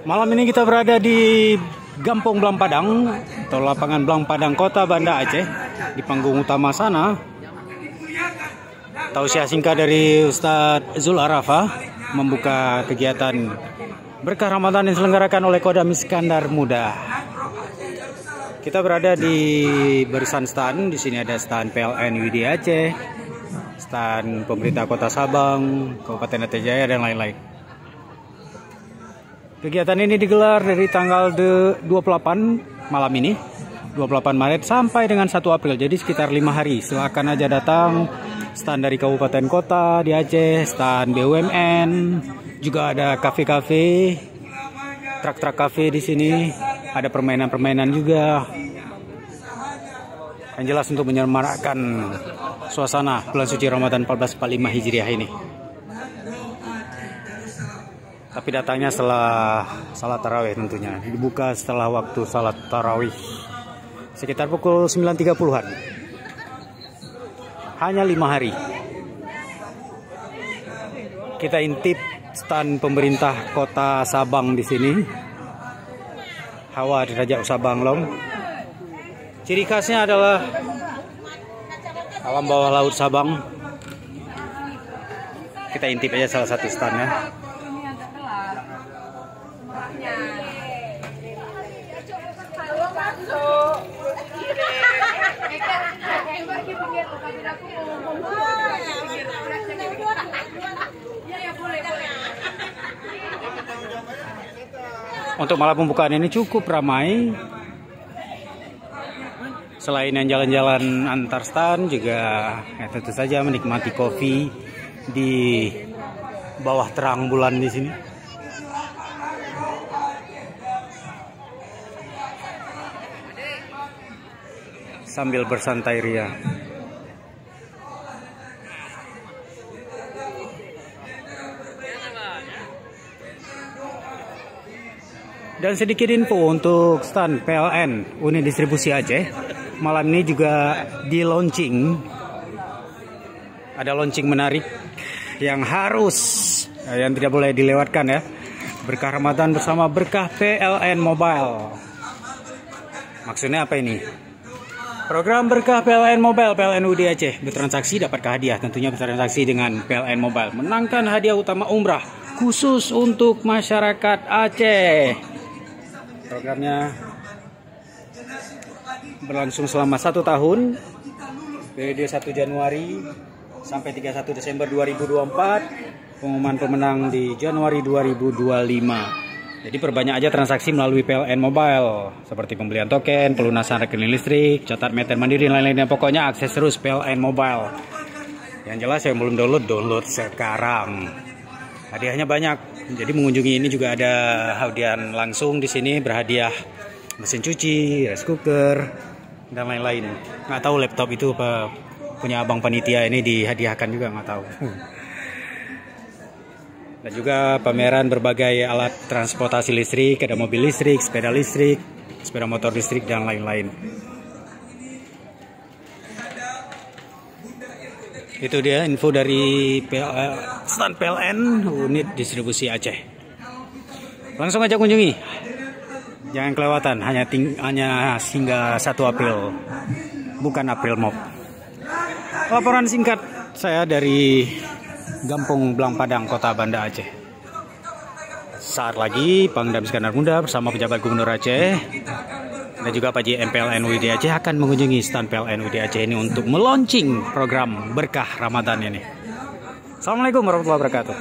Malam ini kita berada di Gampong Blang Padang atau lapangan Blang Padang, Kota Banda Aceh. Di panggung utama sana, tausiah singkat dari Ustadz Zul Arafa membuka kegiatan berkah Ramadan yang diselenggarakan oleh Kodam Iskandar Muda. Kita berada di barisan stand. Di sini ada stand PLN UID Aceh, stand pemerintah Kota Sabang, Kabupaten Aceh Jaya, dan lain-lain. Kegiatan ini digelar dari tanggal 28 malam ini, 28 Maret sampai dengan 1 April. Jadi sekitar 5 hari. Silakan aja datang. Stand dari kabupaten kota di Aceh, stand BUMN, juga ada kafe-kafe, truk-truk kafe di sini. Ada permainan-permainan juga. Yang jelas untuk menyemarakkan suasana bulan suci Ramadan 1445 Hijriah ini. Tapi datangnya setelah salat tarawih tentunya. Dibuka setelah waktu salat tarawih. Sekitar pukul 9.30-an. Hanya 5 hari. Kita intip stand pemerintah Kota Sabang di sini. Hawa di Raja Sabang Long. Ciri khasnya adalah alam bawah laut Sabang. Kita intip aja salah satu standnya. Untuk malam pembukaan ini cukup ramai. Selain yang jalan-jalan antar stand, juga tentu saja menikmati kopi di bawah terang bulan di sini. Sambil bersantai ria. Dan sedikit info untuk stand PLN Unit Distribusi Aceh. Malam ini juga di launching. Ada launching menarik yang tidak boleh dilewatkan ya. Berkah Ramadan bersama berkah PLN Mobile. Maksudnya apa ini? Program berkah PLN Mobile PLN UID Aceh. Bertransaksi dapatkan hadiah. Tentunya bertransaksi dengan PLN Mobile. Menangkan hadiah utama umrah khusus untuk masyarakat Aceh. Programnya berlangsung selama 1 tahun, periode 1 Januari sampai 31 Desember 2024. Pengumuman pemenang di Januari 2025. Jadi perbanyak aja transaksi melalui PLN Mobile, seperti pembelian token, pelunasan rekening listrik, catat meter mandiri, dan lain-lainnya. Pokoknya akses terus PLN Mobile. Yang jelas yang belum download sekarang. Hadiahnya banyak. Jadi mengunjungi ini juga ada hadiah langsung di sini, berhadiah mesin cuci, rice cooker, dan lain-lain. Nggak tahu laptop itu punya abang panitia ini dihadiahkan juga, nggak tahu. Dan juga pameran berbagai alat transportasi listrik, ada mobil listrik, sepeda motor listrik, dan lain-lain. Itu dia info dari stand PLN Unit Distribusi Aceh. Langsung aja kunjungi. Jangan kelewatan, hanya hingga 1 April. Bukan April Mop. Laporan singkat saya dari Gampong Blang Padang, Kota Banda Aceh. Saat lagi Pangdam Iskandar Muda bersama pejabat Gubernur Aceh dan juga Pak JM PLN UID Aceh akan mengunjungi stand PLN UID Aceh ini untuk meluncing program berkah Ramadan ini. Assalamualaikum warahmatullahi wabarakatuh.